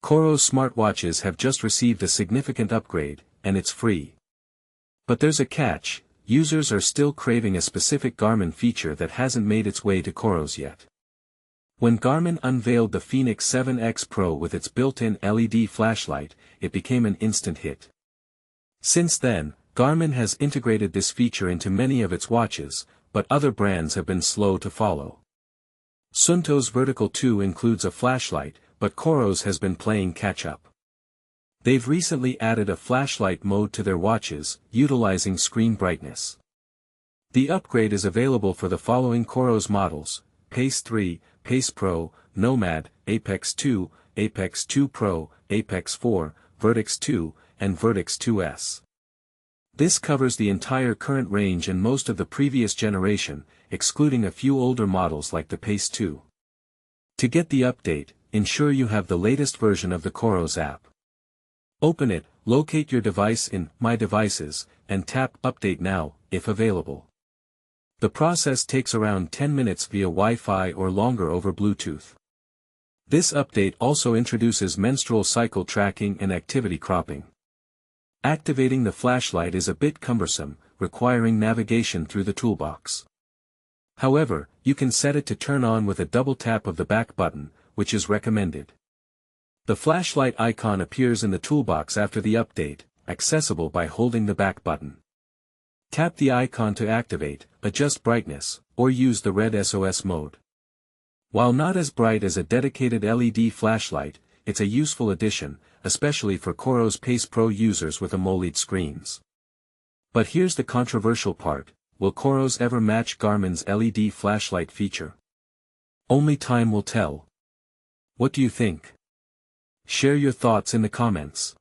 Coros smartwatches have just received a significant upgrade, and it's free. But there's a catch: users are still craving a specific Garmin feature that hasn't made its way to Coros yet. When Garmin unveiled the Fenix 7X Pro with its built-in LED flashlight, it became an instant hit. Since then, Garmin has integrated this feature into many of its watches, but other brands have been slow to follow. Suunto's Vertical 2 includes a flashlight, but Coros has been playing catch-up. They've recently added a flashlight mode to their watches, utilizing screen brightness. The upgrade is available for the following Coros models: Pace 3, Pace Pro, Nomad, Apex 2, Apex 2 Pro, Apex 4, Vertix 2, and Vertix 2S. This covers the entire current range and most of the previous generation, excluding a few older models like the Pace 2. To get the update, ensure you have the latest version of the Coros app. Open it, locate your device in My Devices, and tap Update Now, if available. The process takes around 10 minutes via Wi-Fi or longer over Bluetooth. This update also introduces menstrual cycle tracking and activity cropping. Activating the flashlight is a bit cumbersome, requiring navigation through the toolbox. However, you can set it to turn on with a double tap of the back button, which is recommended. The flashlight icon appears in the toolbox after the update, accessible by holding the back button. Tap the icon to activate, adjust brightness, or use the red SOS mode. While not as bright as a dedicated LED flashlight, it's a useful addition, especially for Coros Pace Pro users with AMOLED screens. But here's the controversial part: will Coros ever match Garmin's LED flashlight feature? Only time will tell. What do you think? Share your thoughts in the comments.